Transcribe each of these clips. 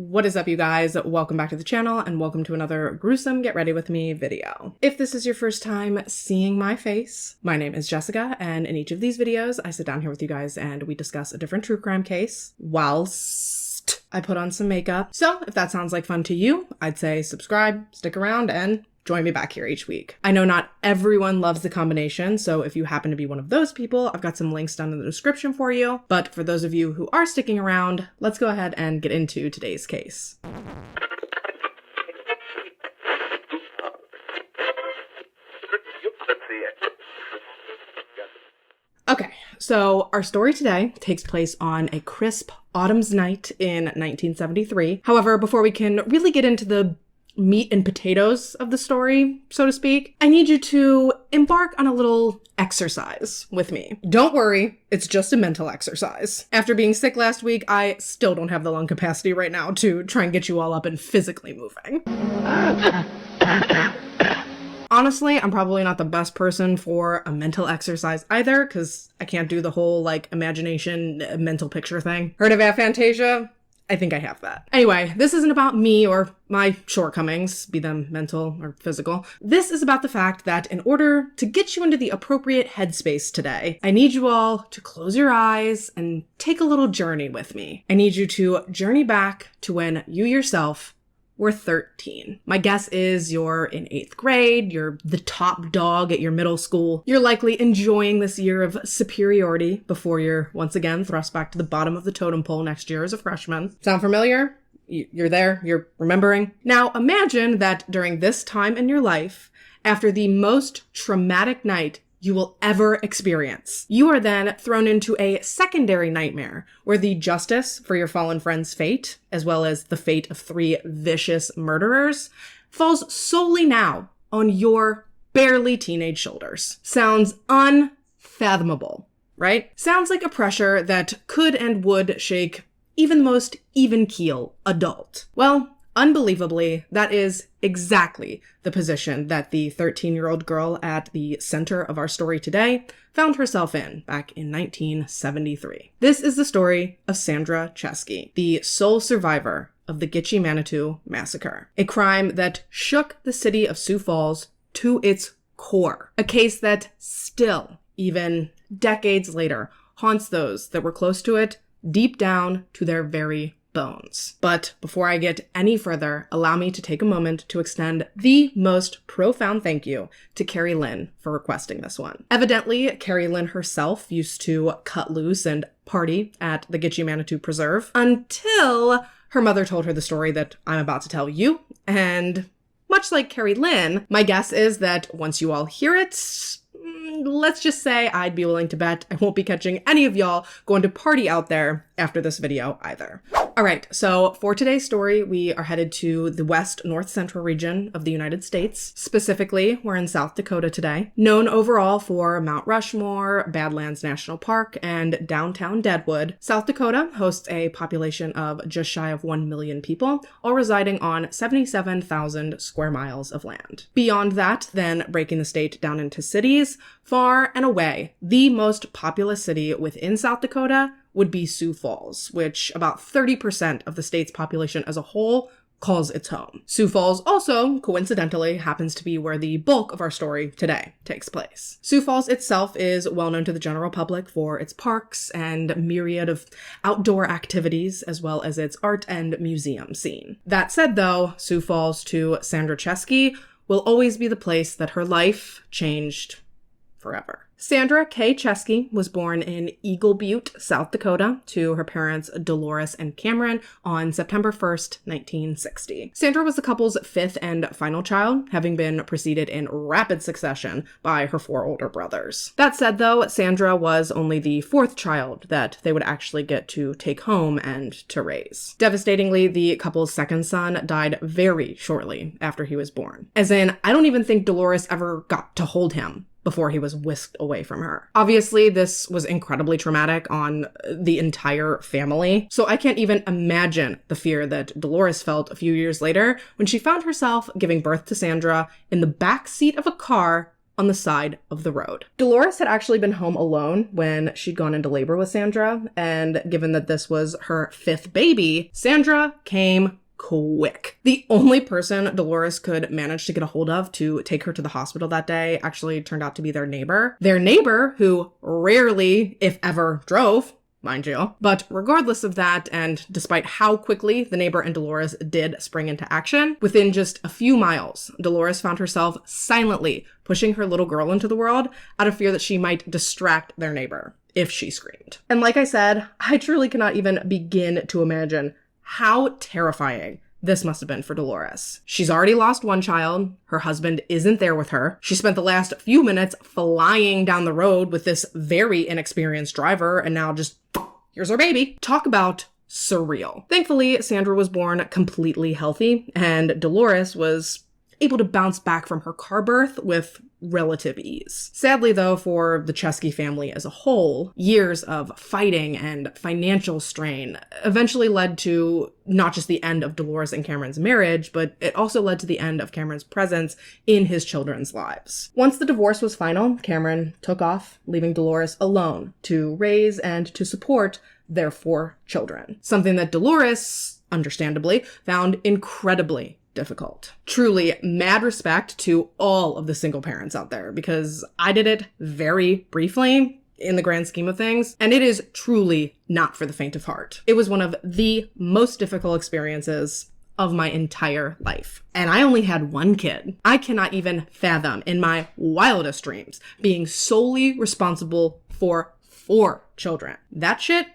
What is up, you guys? Welcome back to the channel and welcome to another gruesome Get Ready With Me video. If this is your first time seeing my face, my name is Jessica, and in each of these videos I sit down here with you guys and we discuss a different true crime case whilst I put on some makeup. So if that sounds like fun to you, I'd say subscribe, stick around, and join me back here each week. I know not everyone loves the combination, so if you happen to be one of those people, I've got some links down in the description for you. But for those of you who are sticking around, let's go ahead and get into today's case. Okay, so our story today takes place on a crisp autumn's night in 1973. However, before we can really get into the meat and potatoes of the story, so to speak, I need you to embark on a little exercise with me. Don't worry, it's just a mental exercise. After being sick last week, I still don't have the lung capacity right now to try and get you all up and physically moving. Honestly, I'm probably not the best person for a mental exercise either, because I can't do the whole, imagination, mental picture thing. Heard of aphantasia? I think I have that. Anyway, this isn't about me or my shortcomings, be them mental or physical. This is about the fact that in order to get you into the appropriate headspace today, I need you all to close your eyes and take a little journey with me. I need you to journey back to when you yourself were 13. My guess is you're in 8th grade, you're the top dog at your middle school. You're likely enjoying this year of superiority before you're once again thrust back to the bottom of the totem pole next year as a freshman. Sound familiar? You're there? You're remembering? Now imagine that during this time in your life, after the most traumatic night you will ever experience, you are then thrown into a secondary nightmare where the justice for your fallen friend's fate, as well as the fate of 3 vicious murderers, falls solely now on your barely teenage shoulders. Sounds unfathomable, right? Sounds like a pressure that could and would shake even the most even-keel adult. Well, unbelievably, that is exactly the position that the 13-year-old girl at the center of our story today found herself in back in 1973. This is the story of Sandra Chesky, the sole survivor of the Gitchie Manitou Massacre, a crime that shook the city of Sioux Falls to its core, a case that still, even decades later, haunts those that were close to it deep down to their very bones. But before I get any further, allow me to take a moment to extend the most profound thank you to Carrie Lynn for requesting this one. Evidently, Carrie Lynn herself used to cut loose and party at the Gitchie Manitou Preserve until her mother told her the story that I'm about to tell you, and much like Carrie Lynn, my guess is that once you all hear it, let's just say I'd be willing to bet I won't be catching any of y'all going to party out there after this video either. All right, so for today's story, we are headed to the west north central region of the United States. Specifically, we're in South Dakota today. Known overall for Mount Rushmore, Badlands National Park, and downtown Deadwood, South Dakota hosts a population of just shy of 1 million people, all residing on 77,000 square miles of land. Beyond that, then breaking the state down into cities, far and away, the most populous city within South Dakota would be Sioux Falls, which about 30% of the state's population as a whole calls its home. Sioux Falls also, coincidentally, happens to be where the bulk of our story today takes place. Sioux Falls itself is well known to the general public for its parks and myriad of outdoor activities, as well as its art and museum scene. That said, though, Sioux Falls to Sandra Chesky will always be the place that her life changed forever. Sandra K. Chesky was born in Eagle Butte, South Dakota, to her parents Dolores and Cameron on September 1st, 1960. Sandra was the couple's 5th and final child, having been preceded in rapid succession by her 4 older brothers. That said, though, Sandra was only the 4th child that they would actually get to take home and to raise. Devastatingly, the couple's 2nd son died very shortly after he was born. As in, I don't even think Dolores ever got to hold him before he was whisked away from her. Obviously, this was incredibly traumatic on the entire family, so I can't even imagine the fear that Dolores felt a few years later when she found herself giving birth to Sandra in the back seat of a car on the side of the road. Dolores had actually been home alone when she'd gone into labor with Sandra, and given that this was her 5th baby, Sandra came quick. The only person Dolores could manage to get a hold of to take her to the hospital that day actually turned out to be their neighbor. Their neighbor, who rarely, if ever, drove, mind you. But regardless of that, and despite how quickly the neighbor and Dolores did spring into action, within just a few miles, Dolores found herself silently pushing her little girl into the world out of fear that she might distract their neighbor if she screamed. And like I said, I truly cannot even begin to imagine how terrifying this must have been for Dolores. She's already lost one child. Her husband isn't there with her. She spent the last few minutes flying down the road with this very inexperienced driver, and now just, here's her baby. Talk about surreal. Thankfully, Sandra was born completely healthy, and Dolores was able to bounce back from her car birth with relative ease. Sadly, though, for the Chesky family as a whole, years of fighting and financial strain eventually led to not just the end of Dolores and Cameron's marriage, but it also led to the end of Cameron's presence in his children's lives. Once the divorce was final, Cameron took off, leaving Dolores alone to raise and to support their 4 children. Something that Dolores, understandably, found incredibly difficult. Truly, mad respect to all of the single parents out there, because I did it very briefly in the grand scheme of things, and it is truly not for the faint of heart. It was one of the most difficult experiences of my entire life. And I only had 1 kid. I cannot even fathom in my wildest dreams being solely responsible for 4 children. That shit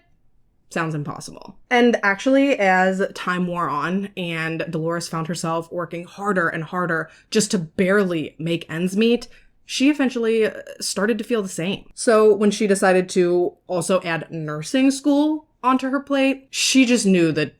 sounds impossible. And actually, as time wore on and Dolores found herself working harder and harder just to barely make ends meet, she eventually started to feel the same. So when she decided to also add nursing school onto her plate, she just knew that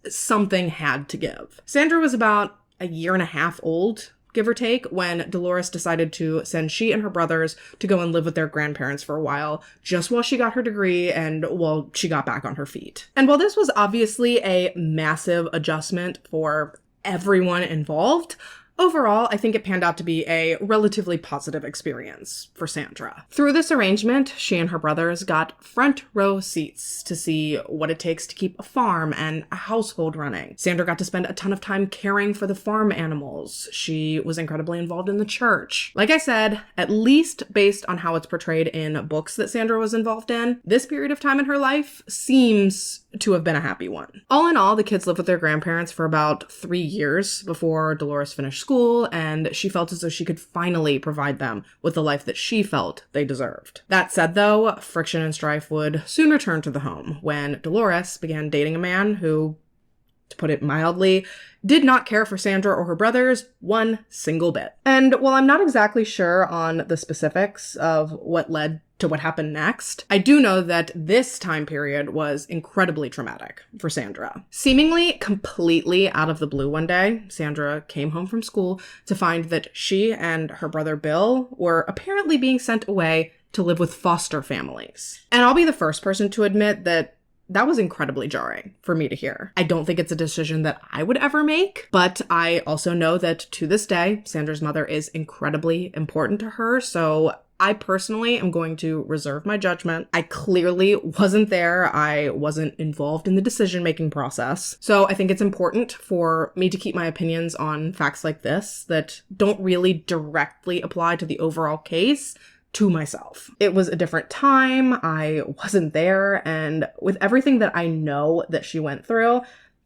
something had to give. Sandra was about a year and a half old, give or take, when Dolores decided to send she and her brothers to go and live with their grandparents for a while, just while she got her degree and while she got back on her feet. And while this was obviously a massive adjustment for everyone involved, overall, I think it panned out to be a relatively positive experience for Sandra. Through this arrangement, she and her brothers got front row seats to see what it takes to keep a farm and a household running. Sandra got to spend a ton of time caring for the farm animals. She was incredibly involved in the church. Like I said, at least based on how it's portrayed in books that Sandra was involved in, this period of time in her life seems to have been a happy one. All in all, the kids lived with their grandparents for about 3 years before Dolores finished school, and she felt as though she could finally provide them with the life that she felt they deserved. That said, though, friction and strife would soon return to the home when Dolores began dating a man who, to put it mildly, did not care for Sandra or her brothers one single bit. And while I'm not exactly sure on the specifics of what led to what happened next, I do know that this time period was incredibly traumatic for Sandra. Seemingly completely out of the blue one day, Sandra came home from school to find that she and her brother Bill were apparently being sent away to live with foster families. And I'll be the first person to admit that was incredibly jarring for me to hear. I don't think it's a decision that I would ever make, but I also know that to this day, Sandra's mother is incredibly important to her, so I personally am going to reserve my judgment. I clearly wasn't there. I wasn't involved in the decision-making process. So I think it's important for me to keep my opinions on facts like this that don't really directly apply to the overall case to myself. It was a different time. I wasn't there. And with everything that I know that she went through,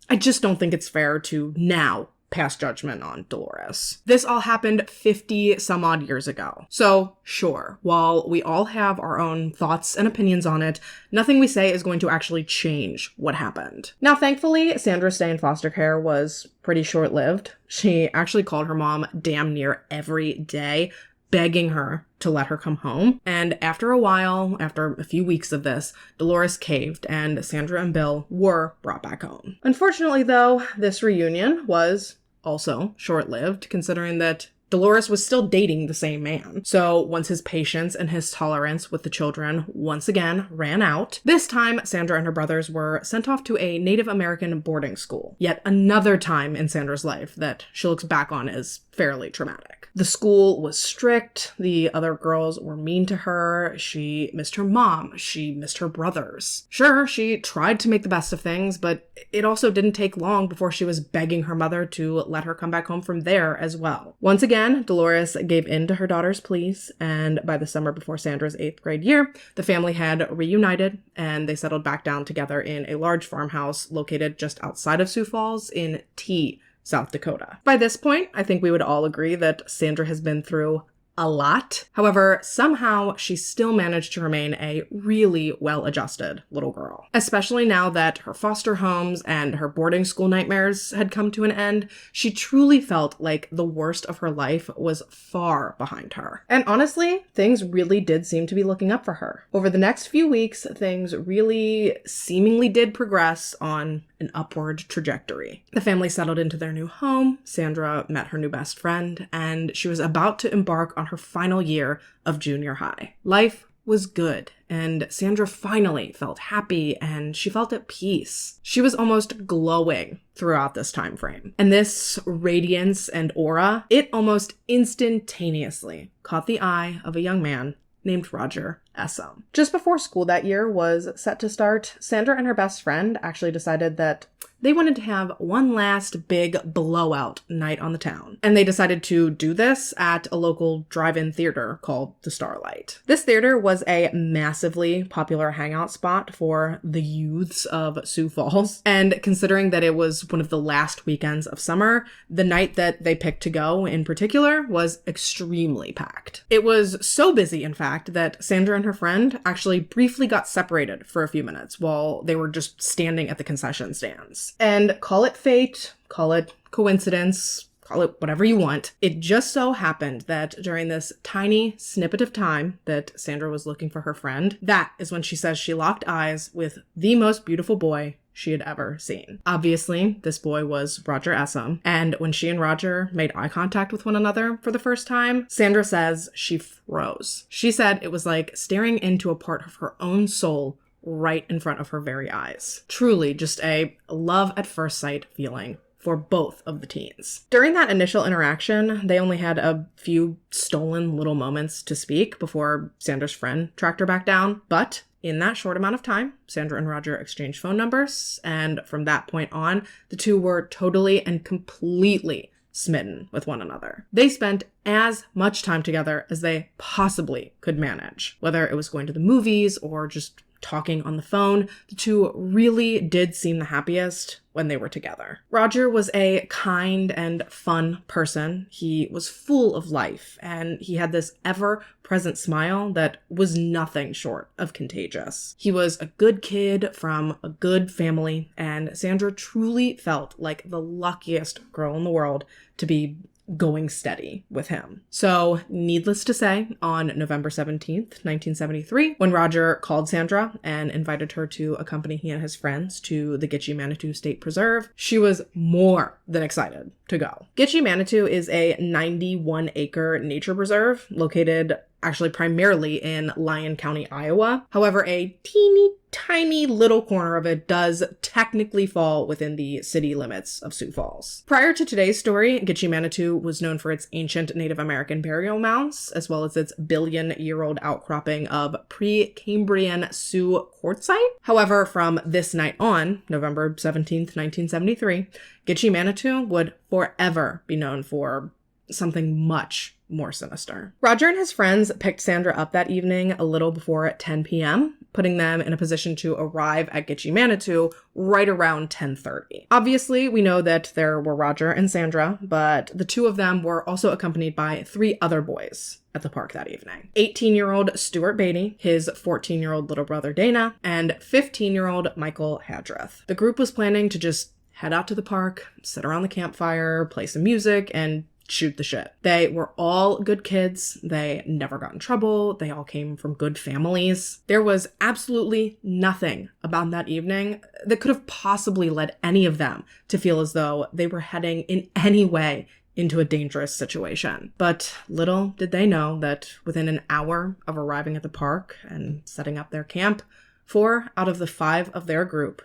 I just don't think it's fair to now pass judgment on Dolores. This all happened 50 some odd years ago. So sure, while we all have our own thoughts and opinions on it, nothing we say is going to actually change what happened. Now, thankfully, Sandra's stay in foster care was pretty short-lived. She actually called her mom damn near every day, begging her to let her come home. And after a while, after a few weeks of this, Dolores caved and Sandra and Bill were brought back home. Unfortunately, though, this reunion was also short-lived, considering that Dolores was still dating the same man. So once his patience and his tolerance with the children once again ran out, this time Sandra and her brothers were sent off to a Native American boarding school. Yet another time in Sandra's life that she looks back on as fairly traumatic. The school was strict. The other girls were mean to her. She missed her mom. She missed her brothers. Sure, she tried to make the best of things, but it also didn't take long before she was begging her mother to let her come back home from there as well. Once again, Dolores gave in to her daughter's pleas, and by the summer before Sandra's 8th grade year, the family had reunited and they settled back down together in a large farmhouse located just outside of Sioux Falls in T, South Dakota. By this point, I think we would all agree that Sandra has been through a lot. However, somehow she still managed to remain a really well-adjusted little girl. Especially now that her foster homes and her boarding school nightmares had come to an end, she truly felt like the worst of her life was far behind her. And honestly, things really did seem to be looking up for her. Over the next few weeks, things really seemingly did progress on an upward trajectory. The family settled into their new home, Sandra met her new best friend, and she was about to embark on her final year of junior high. Life was good, and Sandra finally felt happy and she felt at peace. She was almost glowing throughout this time frame. And this radiance and aura, it almost instantaneously caught the eye of a young man named Roger Essom. Just before school that year was set to start, Sandra and her best friend actually decided that they wanted to have one last big blowout night on the town. And they decided to do this at a local drive-in theater called the Starlight. This theater was a massively popular hangout spot for the youths of Sioux Falls. And considering that it was one of the last weekends of summer, the night that they picked to go in particular was extremely packed. It was so busy, in fact, that Sandra and her friend actually briefly got separated for a few minutes while they were just standing at the concession stands. And call it fate, call it coincidence, call it whatever you want. It just so happened that during this tiny snippet of time that Sandra was looking for her friend, that is when she says she locked eyes with the most beautiful boy she had ever seen. Obviously, this boy was Roger Essom, and when she and Roger made eye contact with one another for the first time, Sandra says she froze. She said it was like staring into a part of her own soul right in front of her very eyes. Truly just a love at first sight feeling for both of the teens. During that initial interaction, they only had a few stolen little moments to speak before Sandra's friend tracked her back down. But in that short amount of time, Sandra and Roger exchanged phone numbers, and from that point on, the two were totally and completely smitten with one another. They spent as much time together as they possibly could manage. Whether it was going to the movies or just talking on the phone, the two really did seem the happiest when they were together. Roger was a kind and fun person. He was full of life, and he had this ever-present smile that was nothing short of contagious. He was a good kid from a good family, and Sandra truly felt like the luckiest girl in the world to be going steady with him. So, needless to say, on November 17th, 1973, when Roger called Sandra and invited her to accompany he and his friends to the Gitchie Manitou State Preserve, she was more than excited to go. Gitchie Manitou is a 91-acre nature preserve located actually primarily in Lyon County, Iowa. However, a teeny tiny little corner of it does technically fall within the city limits of Sioux Falls. Prior to today's story, Gitchie Manitou was known for its ancient Native American burial mounds, as well as its billion-year-old outcropping of pre-Cambrian Sioux quartzite. However, from this night on, November 17th, 1973, Gitchie Manitou would forever be known for something much more sinister. Roger and his friends picked Sandra up that evening a little before 10 p.m., putting them in a position to arrive at Gitchie Manitou right around 10:30. Obviously, we know that there were Roger and Sandra, but the two of them were also accompanied by 3 other boys at the park that evening. 18-year-old Stuart Beatty, his 14-year-old little brother Dana, and 15-year-old Michael Hadrith. The group was planning to just head out to the park, sit around the campfire, play some music, and shoot the shit. They were all good kids. They never got in trouble. They all came from good families. There was absolutely nothing about that evening that could have possibly led any of them to feel as though they were heading in any way into a dangerous situation. But little did they know that within an hour of arriving at the park and setting up their camp, 4 out of the 5 of their group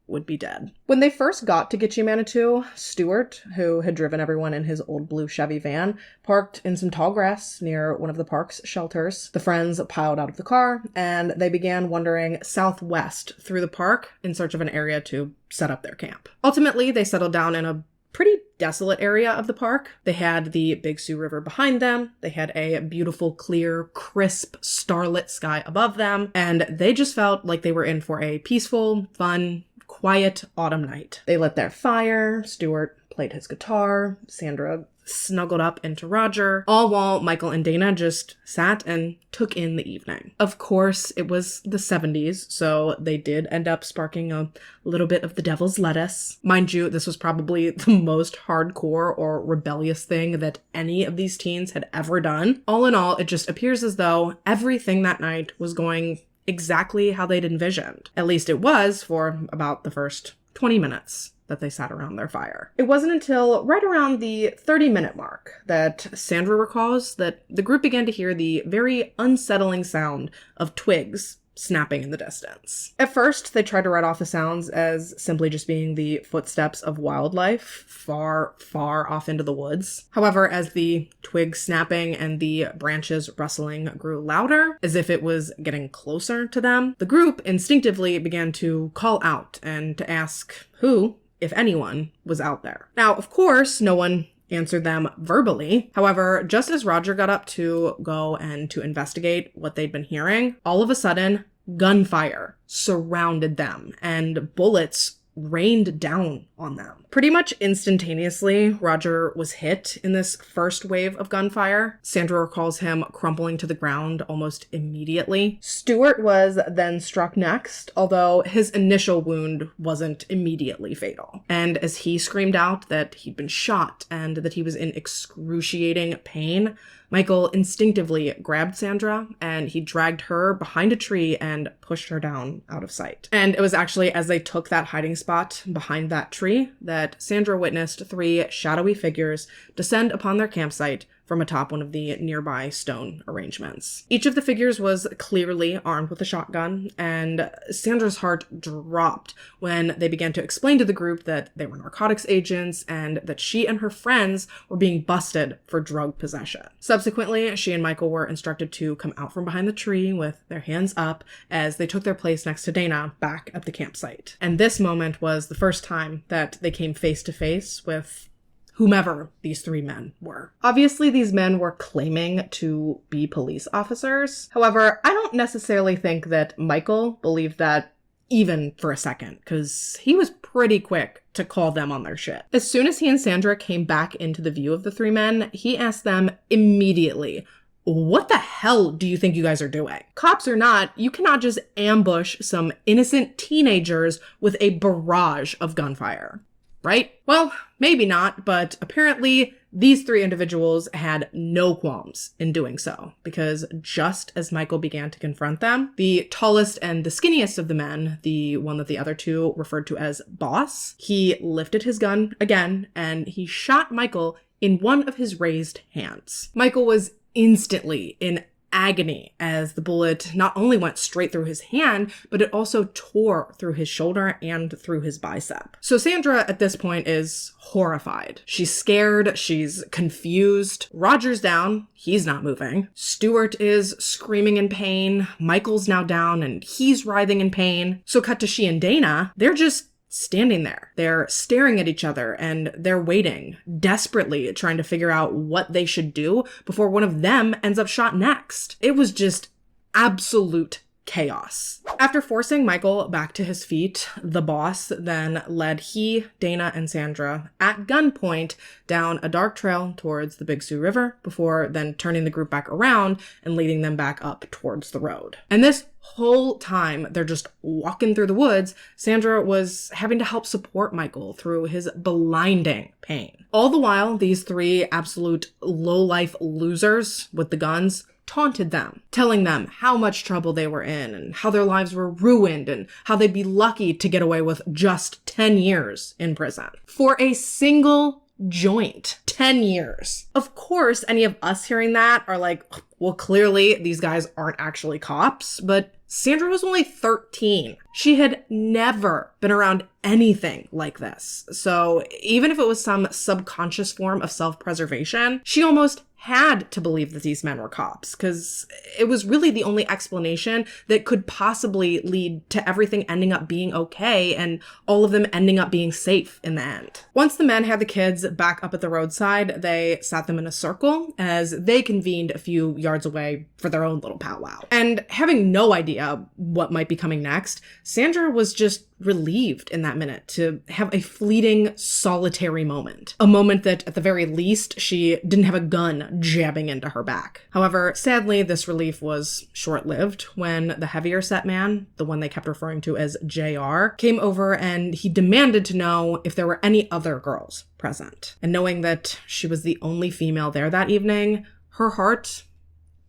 would be dead. When they first got to Gitchie Manitou, Stuart, who had driven everyone in his old blue Chevy van, parked in some tall grass near one of the park's shelters. The friends piled out of the car, and they began wandering southwest through the park in search of an area to set up their camp. Ultimately, they settled down in a pretty desolate area of the park. They had the Big Sioux River behind them. They had a beautiful, clear, crisp, starlit sky above them, and they just felt like they were in for a peaceful, fun, quiet autumn night. They lit their fire, Stuart played his guitar, Sandra snuggled up into Roger, all while Michael and Dana just sat and took in the evening. Of course, it was the 70s, so they did end up sparking a little bit of the devil's lettuce. Mind you, this was probably the most hardcore or rebellious thing that any of these teens had ever done. All in all, it just appears as though everything that night was going exactly how they'd envisioned. At least it was for about the first 20 minutes that they sat around their fire. It wasn't until right around the 30-minute mark that Sandra recalls that the group began to hear the very unsettling sound of twigs snapping in the distance. At first, they tried to write off the sounds as simply just being the footsteps of wildlife far, far off into the woods. However, as the twig snapping and the branches rustling grew louder, as if it was getting closer to them, the group instinctively began to call out and to ask who, if anyone, was out there. Now, of course, no one answered them verbally. However, just as Roger got up to go and to investigate what they'd been hearing, all of a sudden, gunfire surrounded them and bullets rained down on them. Pretty much instantaneously, Roger was hit in this first wave of gunfire. Sandra recalls him crumpling to the ground almost immediately. Stuart was then struck next, although his initial wound wasn't immediately fatal. And as he screamed out that he'd been shot and that he was in excruciating pain, Michael instinctively grabbed Sandra and he dragged her behind a tree and pushed her down out of sight. And it was actually as they took that hiding spot behind that tree that Sandra witnessed 3 shadowy figures descend upon their campsite from atop one of the nearby stone arrangements. Each of the figures was clearly armed with a shotgun, and Sandra's heart dropped when they began to explain to the group that they were narcotics agents and that she and her friends were being busted for drug possession. Subsequently, she and Michael were instructed to come out from behind the tree with their hands up as they took their place next to Dana back at the campsite. And this moment was the first time that they came face to face with whomever these 3 men were. Obviously, these men were claiming to be police officers. However, I don't necessarily think that Michael believed that even for a second, because he was pretty quick to call them on their shit. As soon as he and Sandra came back into the view of the 3 men, he asked them immediately, "What the hell do you think you guys are doing? Cops or not, you cannot just ambush some innocent teenagers with a barrage of gunfire. Right? Well, maybe not, but apparently these 3 individuals had no qualms in doing so, because just as Michael began to confront them, the tallest and the skinniest of the men, the one that the other 2 referred to as Boss, he lifted his gun again and he shot Michael in one of his raised hands. Michael was instantly in agony as the bullet not only went straight through his hand, but it also tore through his shoulder and through his bicep. So Sandra at this point is horrified. She's scared, she's confused. Roger's down, he's not moving. Stuart is screaming in pain. Michael's now down and he's writhing in pain. So cut to she and Dana, they're just standing there. They're staring at each other and they're waiting, desperately trying to figure out what they should do before one of them ends up shot next. It was just absolute chaos. After forcing Michael back to his feet, the Boss then led he, Dana, and Sandra at gunpoint down a dark trail towards the Big Sioux River before then turning the group back around and leading them back up towards the road. And this whole time they're just walking through the woods, Sandra was having to help support Michael through his blinding pain. All the while, these 3 absolute low-life losers with the guns taunted them, telling them how much trouble they were in and how their lives were ruined and how they'd be lucky to get away with just 10 years in prison. For a single joint. 10 years. Of course, any of us hearing that are like, well, clearly these guys aren't actually cops, but Sandra was only 13. She had never been around anything like this. So even if it was some subconscious form of self-preservation, she almost had to believe that these men were cops, because it was really the only explanation that could possibly lead to everything ending up being okay and all of them ending up being safe in the end. Once the men had the kids back up at the roadside, they sat them in a circle as they convened a few yards away for their own little powwow. And having no idea what might be coming next, Sandra was just relieved in that minute to have a fleeting, solitary moment. A moment that, at the very least, she didn't have a gun jabbing into her back. However, sadly, this relief was short-lived when the heavier set man, the one they kept referring to as JR, came over and he demanded to know if there were any other girls present. And knowing that she was the only female there that evening, her heart,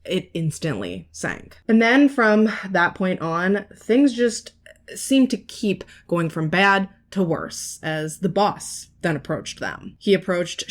it instantly sank. And then from that point on, things just seemed to keep going from bad to worse as the boss then approached them. He approached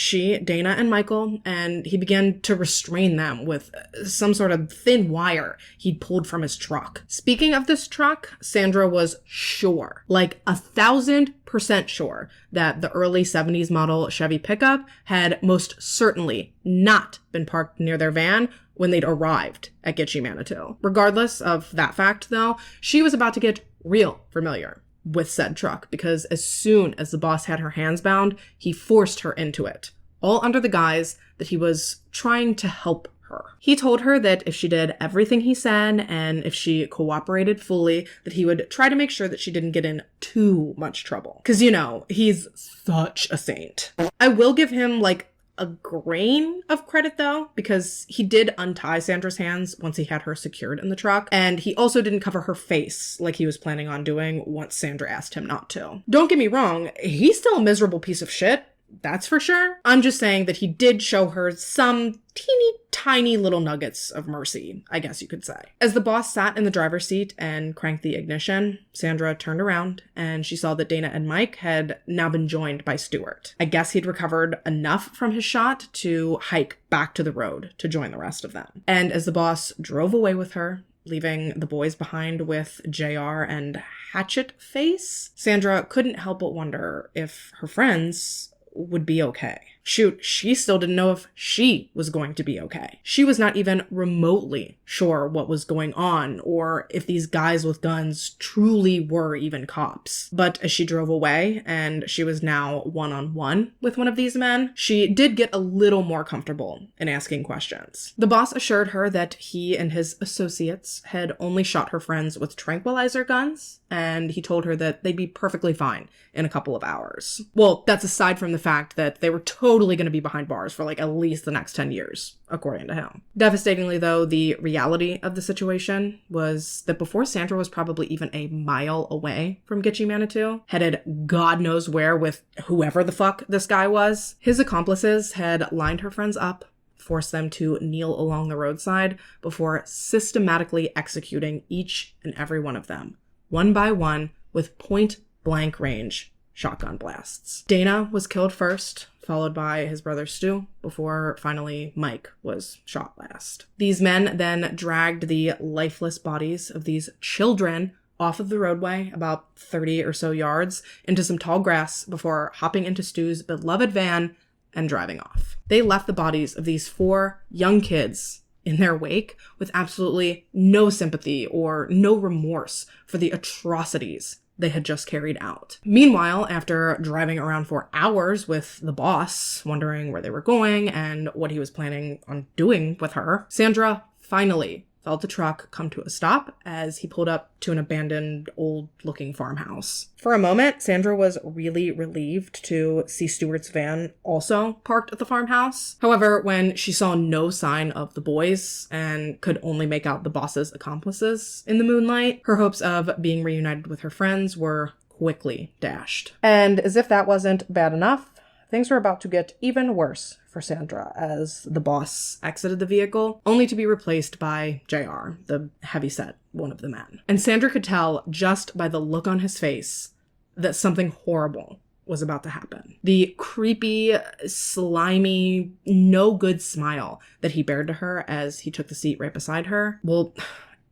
Dana, and Michael, and he began to restrain them with some sort of thin wire he'd pulled from his truck. Speaking of this truck, Sandra was sure, like 1,000% sure, that the early 70s model Chevy pickup had most certainly not been parked near their van when they'd arrived at Gitchie Manitou. Regardless of that fact, though, she was about to get real familiar with said truck, because as soon as the boss had her hands bound, he forced her into it, all under the guise that he was trying to help her. He told her that if she did everything he said and if she cooperated fully, that he would try to make sure that she didn't get in too much trouble. Because, you know, he's such a saint. I will give him, like, a grain of credit, though, because he did untie Sandra's hands once he had her secured in the truck, and he also didn't cover her face like he was planning on doing once Sandra asked him not to. Don't get me wrong, he's still a miserable piece of shit, that's for sure. I'm just saying that he did show her some teeny tiny little nuggets of mercy, I guess you could say. As the boss sat in the driver's seat and cranked the ignition, Sandra turned around and she saw that Dana and Mike had now been joined by Stuart. I guess he'd recovered enough from his shot to hike back to the road to join the rest of them. And as the boss drove away with her, leaving the boys behind with JR and Hatchet Face, Sandra couldn't help but wonder if her friends would be okay. Shoot, she still didn't know if she was going to be okay. She was not even remotely sure what was going on or if these guys with guns truly were even cops. But as she drove away and she was now one-on-one with one of these men, she did get a little more comfortable in asking questions. The boss assured her that he and his associates had only shot her friends with tranquilizer guns, and he told her that they'd be perfectly fine in a couple of hours. Well, that's aside from the fact that they were totally going to be behind bars for like at least the next 10 years, according to him. Devastatingly, though, the reality of the situation was that before Sandra was probably even a mile away from Gitchie Manitou, headed God knows where with whoever the fuck this guy was, his accomplices had lined her friends up, forced them to kneel along the roadside before systematically executing each and every one of them, one by one, with point-blank range shotgun blasts. Dana was killed first, followed by his brother Stu, before finally Mike was shot last. These men then dragged the lifeless bodies of these children off of the roadway about 30 or so yards into some tall grass before hopping into Stu's beloved van and driving off. They left the bodies of these 4 young kids in their wake with absolutely no sympathy or no remorse for the atrocities they had just carried out. Meanwhile, after driving around for hours with the boss, wondering where they were going and what he was planning on doing with her, Sandra finally felt the truck come to a stop as he pulled up to an abandoned, old-looking farmhouse. For a moment, Sandra was really relieved to see Stuart's van also parked at the farmhouse. However, when she saw no sign of the boys and could only make out the boss's accomplices in the moonlight, her hopes of being reunited with her friends were quickly dashed. And as if that wasn't bad enough, things were about to get even worse for Sandra as the boss exited the vehicle, only to be replaced by JR, the heavyset one of the men. And Sandra could tell just by the look on his face that something horrible was about to happen. The creepy, slimy, no good smile that he bared to her as he took the seat right beside her, well,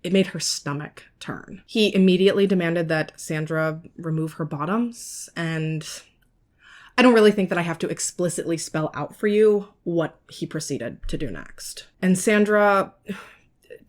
it made her stomach turn. He immediately demanded that Sandra remove her bottoms, and I don't really think that I have to explicitly spell out for you what he proceeded to do next. And Sandra,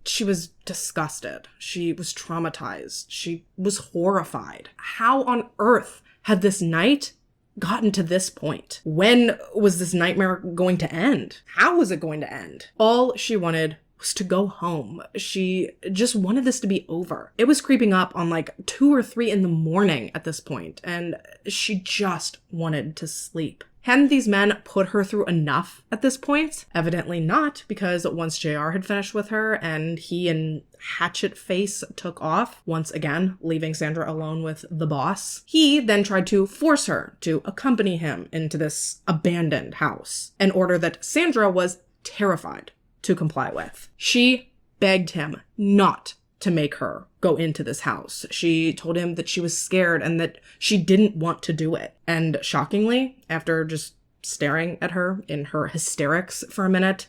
she was disgusted. She was traumatized. She was horrified. How on earth had this night gotten to this point? When was this nightmare going to end? How was it going to end? All she wanted was to go home. She just wanted this to be over. It was creeping up on like 2 or 3 in the morning at this point, and she just wanted to sleep. Hadn't these men put her through enough at this point? Evidently not, because once JR had finished with her and he and Hatchet Face took off, once again leaving Sandra alone with the boss, he then tried to force her to accompany him into this abandoned house, an order that Sandra was terrified to comply with. She begged him not to make her go into this house. She told him that she was scared and that she didn't want to do it. And shockingly, after just staring at her in her hysterics for a minute,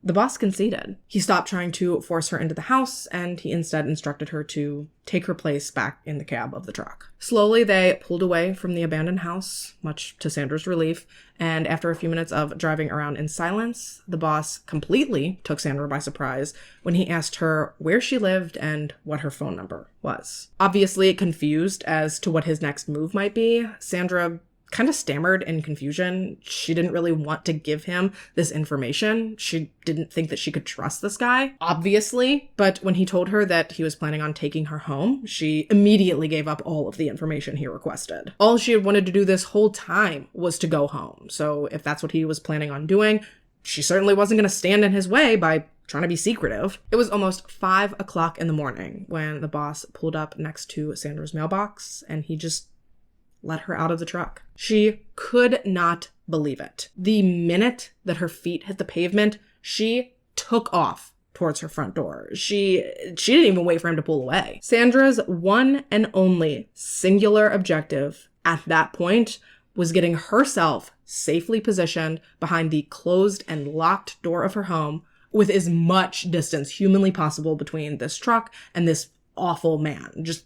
the boss conceded. He stopped trying to force her into the house, and he instead instructed her to take her place back in the cab of the truck. Slowly, they pulled away from the abandoned house, much to Sandra's relief, and after a few minutes of driving around in silence, the boss completely took Sandra by surprise when he asked her where she lived and what her phone number was. Obviously confused as to what his next move might be, Sandra kind of stammered in confusion. She didn't really want to give him this information. She didn't think that she could trust this guy, obviously. But when he told her that he was planning on taking her home, she immediately gave up all of the information he requested. All she had wanted to do this whole time was to go home. So if that's what he was planning on doing, she certainly wasn't going to stand in his way by trying to be secretive. It was almost 5 o'clock in the morning when the boss pulled up next to Sandra's mailbox, and he just let her out of the truck. She could not believe it. The minute that her feet hit the pavement, she took off towards her front door. She didn't even wait for him to pull away. Sandra's one and only singular objective at that point was getting herself safely positioned behind the closed and locked door of her home with as much distance humanly possible between this truck and this awful man, just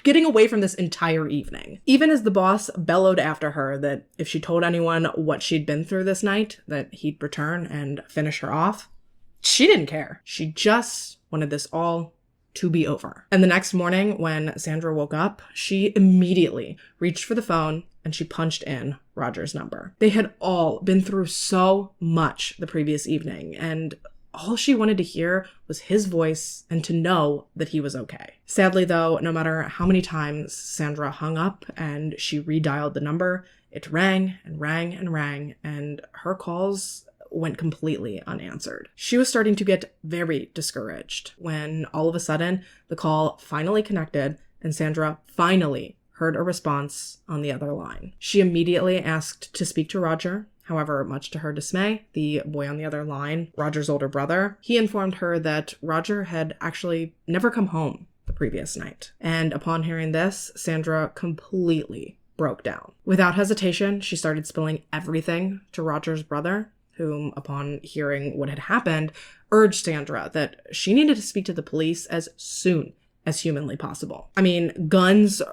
getting away from this entire evening. Even as the boss bellowed after her that if she told anyone what she'd been through this night, that he'd return and finish her off, she didn't care. She just wanted this all to be over. And the next morning, when Sandra woke up, she immediately reached for the phone and she punched in Roger's number. They had all been through so much the previous evening, and all she wanted to hear was his voice and to know that he was okay. Sadly, though, no matter how many times Sandra hung up and she redialed the number, it rang and rang and rang, and her calls went completely unanswered. She was starting to get very discouraged when all of a sudden the call finally connected and Sandra finally heard a response on the other line. She immediately asked to speak to Roger. However, much to her dismay, the boy on the other line, Roger's older brother, he informed her that Roger had actually never come home the previous night. And upon hearing this, Sandra completely broke down. Without hesitation, she started spilling everything to Roger's brother, whom, upon hearing what had happened, urged Sandra that she needed to speak to the police as soon as humanly possible. I mean, guns,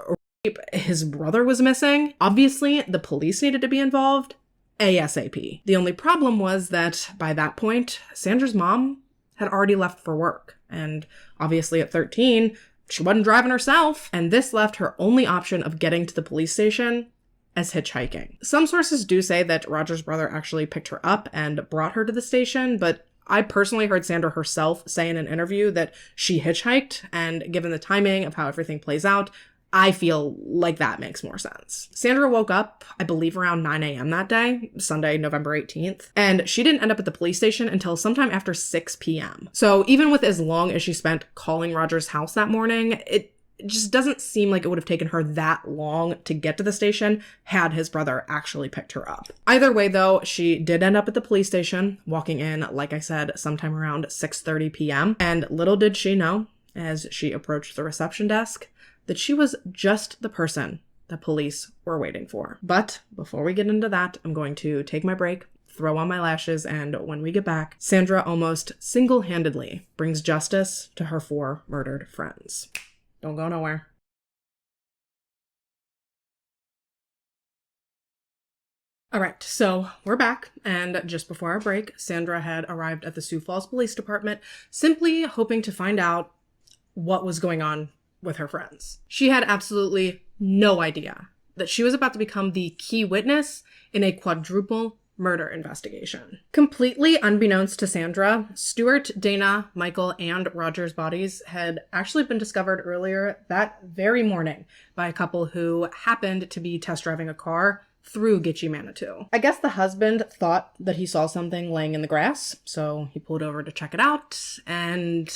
rape, his brother was missing. Obviously, the police needed to be involved ASAP. The only problem was that by that point, Sandra's mom had already left for work. And obviously at 13, she wasn't driving herself. And this left her only option of getting to the police station as hitchhiking. Some sources do say that Roger's brother actually picked her up and brought her to the station, but I personally heard Sandra herself say in an interview that she hitchhiked, and given the timing of how everything plays out, I feel like that makes more sense. Sandra woke up, I believe, around 9 a.m. that day, Sunday, November 18th, and she didn't end up at the police station until sometime after 6 p.m. So even with as long as she spent calling Roger's house that morning, it just doesn't seem like it would have taken her that long to get to the station had his brother actually picked her up. Either way, though, she did end up at the police station, walking in, like I said, sometime around 6:30 p.m. And little did she know, as she approached the reception desk, that she was just the person that police were waiting for. But before we get into that, I'm going to take my break, throw on my lashes, and when we get back, Sandra almost single-handedly brings justice to her 4 murdered friends. Don't go nowhere. All right, so we're back, and just before our break, Sandra had arrived at the Sioux Falls Police Department simply hoping to find out what was going on with her friends. She had absolutely no idea that she was about to become the key witness in a quadruple murder investigation. Completely unbeknownst to Sandra, Stuart, Dana, Michael, and Roger's bodies had actually been discovered earlier that very morning by a couple who happened to be test driving a car through Gitchie Manitou. I guess the husband thought that he saw something laying in the grass, so he pulled over to check it out, and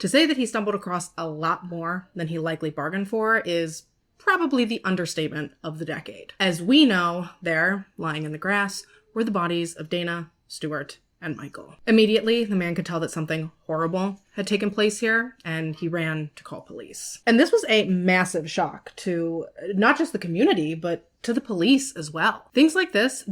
to say that he stumbled across a lot more than he likely bargained for is probably the understatement of the decade. As we know, there, lying in the grass, were the bodies of Dana, Stuart, and Michael. Immediately, the man could tell that something horrible had taken place here, and he ran to call police. And this was a massive shock to not just the community, but to the police as well. Things like this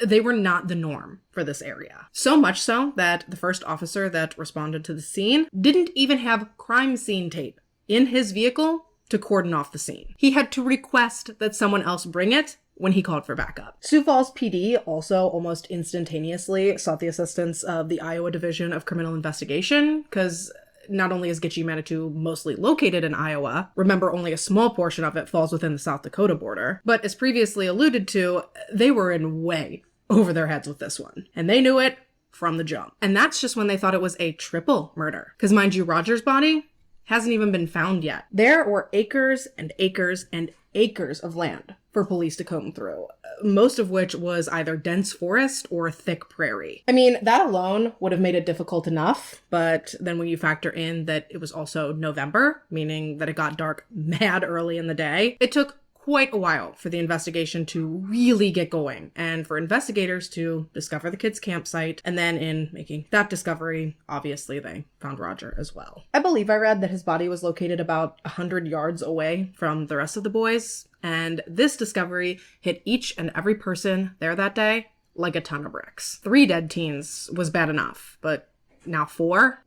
they were not the norm for this area. So much so that the first officer that responded to the scene didn't even have crime scene tape in his vehicle to cordon off the scene. He had to request that someone else bring it when he called for backup. Sioux Falls PD also almost instantaneously sought the assistance of the Iowa Division of Criminal Investigation, because not only is Gitchie Manitou mostly located in Iowa, remember only a small portion of it falls within the South Dakota border, but as previously alluded to, they were in way over their heads with this one. And they knew it from the jump. And that's just when they thought it was a triple murder. Because mind you, Roger's body hasn't even been found yet. There were acres and acres and acres of land for police to comb through, most of which was either dense forest or thick prairie. I mean, that alone would have made it difficult enough, but then when you factor in that it was also November, meaning that it got dark mad early in the day, it took quite a while for the investigation to really get going and for investigators to discover the kids' campsite. And then in making that discovery, obviously they found Roger as well. I believe I read that his body was located about 100 yards away from the rest of the boys. And this discovery hit each and every person there that day like a ton of bricks. 3 dead teens was bad enough, but now 4?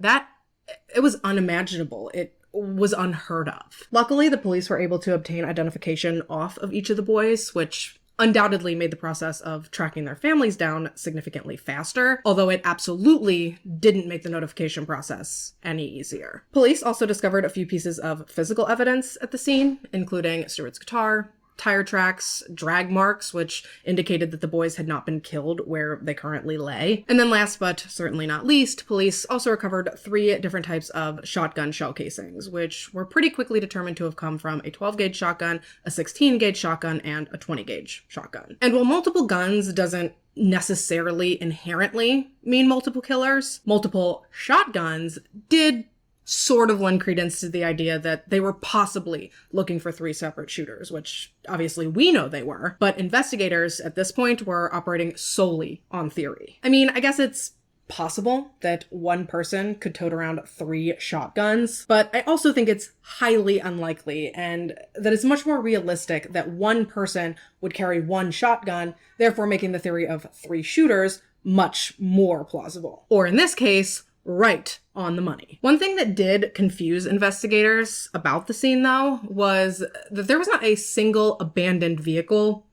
It was unimaginable. It was unheard of. Luckily, the police were able to obtain identification off of each of the boys, which undoubtedly made the process of tracking their families down significantly faster, although it absolutely didn't make the notification process any easier. Police also discovered a few pieces of physical evidence at the scene, including Stuart's guitar, tire tracks, drag marks, which indicated that the boys had not been killed where they currently lay. And then last but certainly not least, police also recovered 3 different types of shotgun shell casings, which were pretty quickly determined to have come from a 12-gauge shotgun, a 16-gauge shotgun, and a 20-gauge shotgun. And while multiple guns doesn't necessarily inherently mean multiple killers, multiple shotguns did sort of lend credence to the idea that they were possibly looking for 3 separate shooters, which obviously we know they were, but investigators at this point were operating solely on theory. I mean, I guess it's possible that one person could tote around 3 shotguns, but I also think it's highly unlikely and that it's much more realistic that one person would carry 1 shotgun, therefore making the theory of 3 shooters much more plausible. Or in this case, right on the money. One thing that did confuse investigators about the scene, though, was that there was not a single abandoned vehicle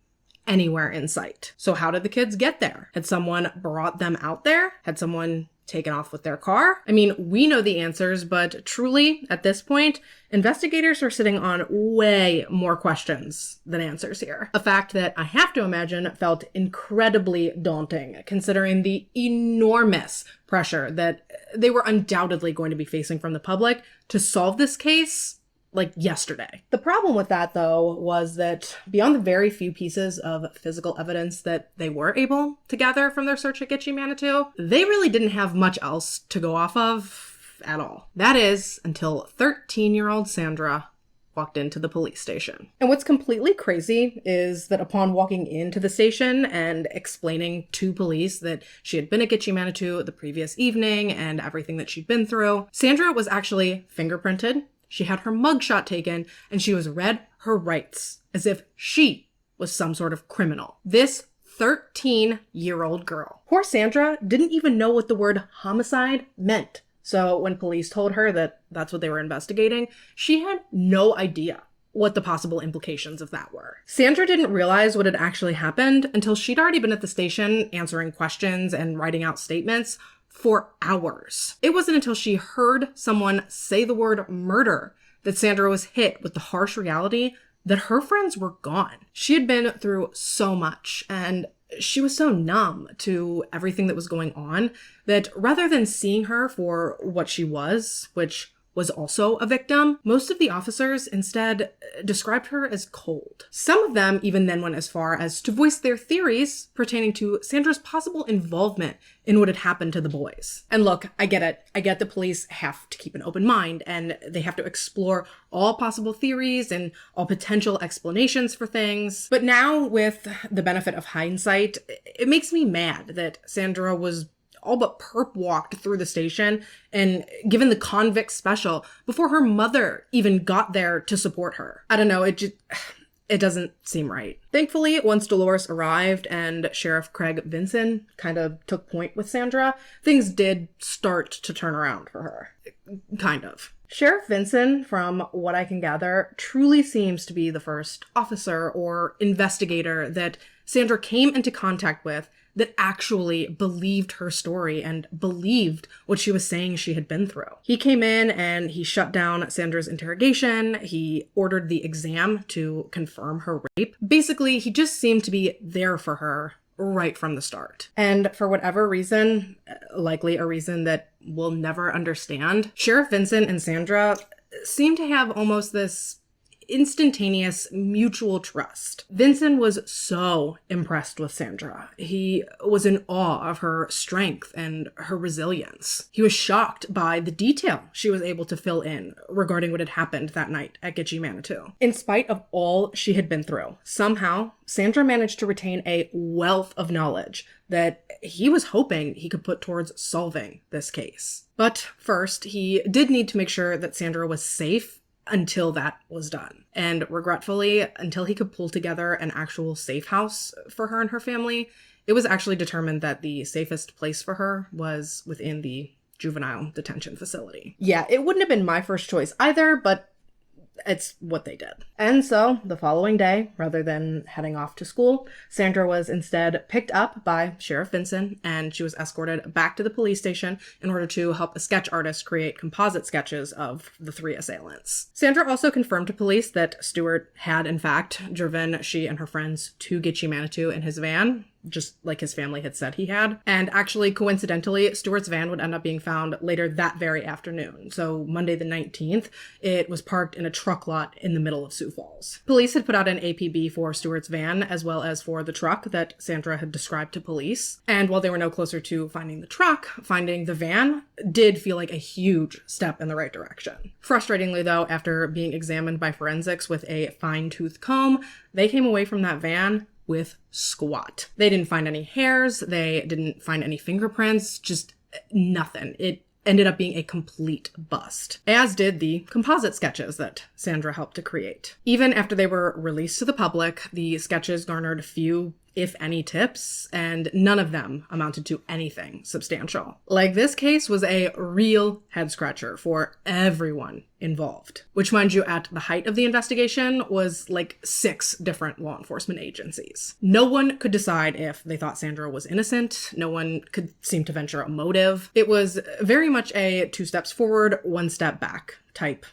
anywhere in sight. So how did the kids get there? Had someone brought them out there? Had someone taken off with their car? I mean, we know the answers, but truly, at this point, investigators are sitting on way more questions than answers here. A fact that I have to imagine felt incredibly daunting, considering the enormous pressure that they were undoubtedly going to be facing from the public to solve this case like yesterday. The problem with that, though, was that beyond the very few pieces of physical evidence that they were able to gather from their search at Gitchie Manitou, they really didn't have much else to go off of at all. That is, until 13-year-old Sandra walked into the police station. And what's completely crazy is that upon walking into the station and explaining to police that she had been at Gitchie Manitou the previous evening and everything that she'd been through, Sandra was actually fingerprinted She had her mugshot taken, and she was read her rights as if she was some sort of criminal. This 13-year-old girl. Poor Sandra didn't even know what the word homicide meant. So when police told her that that's what they were investigating, she had no idea what the possible implications of that were. Sandra didn't realize what had actually happened until she'd already been at the station answering questions and writing out statements for hours. It wasn't until she heard someone say the word murder that Sandra was hit with the harsh reality that her friends were gone. She had been through so much, and she was so numb to everything that was going on that rather than seeing her for what she was, which was also a victim, most of the officers instead described her as cold. Some of them even then went as far as to voice their theories pertaining to Sandra's possible involvement in what had happened to the boys. And look, I get it. I get the police have to keep an open mind and they have to explore all possible theories and all potential explanations for things. But now, with the benefit of hindsight, it makes me mad that Sandra was all but perp walked through the station and given the convict special before her mother even got there to support her. I don't know, it doesn't seem right. Thankfully, once Dolores arrived and Sheriff Craig Vinson kind of took point with Sandra, things did start to turn around for her. Kind of. Sheriff Vinson, from what I can gather, truly seems to be the first officer or investigator that Sandra came into contact with that actually believed her story and believed what she was saying she had been through. He came in and he shut down Sandra's interrogation. He ordered the exam to confirm her rape. Basically, he just seemed to be there for her right from the start. And for whatever reason, likely a reason that we'll never understand, Sheriff Vinson and Sandra seem to have almost this instantaneous mutual trust. Vinson was so impressed with Sandra. He was in awe of her strength and her resilience. He was shocked by the detail she was able to fill in regarding what had happened that night at Gitchie Manitou. In spite of all she had been through, somehow Sandra managed to retain a wealth of knowledge that he was hoping he could put towards solving this case. But first, he did need to make sure that Sandra was safe until that was done. And regretfully, until he could pull together an actual safe house for her and her family, it was actually determined that the safest place for her was within the juvenile detention facility. Yeah, it wouldn't have been my first choice either, but it's what they did. And so the following day, rather than heading off to school, Sandra was instead picked up by Sheriff Vinson and she was escorted back to the police station in order to help a sketch artist create composite sketches of the three assailants. Sandra also confirmed to police that Stuart had in fact driven she and her friends to Gitchie Manitou in his van, just like his family had said he had. And actually, coincidentally, Stuart's van would end up being found later that very afternoon. So Monday the 19th, it was parked in a truck lot in the middle of Sioux Falls. Police had put out an APB for Stuart's van as well as for the truck that Sandra had described to police. And while they were no closer to finding the truck, finding the van did feel like a huge step in the right direction. Frustratingly though, after being examined by forensics with a fine-tooth comb, they came away from that van with squat. They didn't find any hairs, they didn't find any fingerprints, just nothing. It ended up being a complete bust, as did the composite sketches that Sandra helped to create. Even after they were released to the public, the sketches garnered few, if any, tips, and none of them amounted to anything substantial. Like, this case was a real head-scratcher for everyone involved, which, mind you, at the height of the investigation was like 6 different law enforcement agencies. No one could decide if they thought Sandra was innocent. No one could seem to venture a motive. It was very much a 2 steps forward, 1 step back type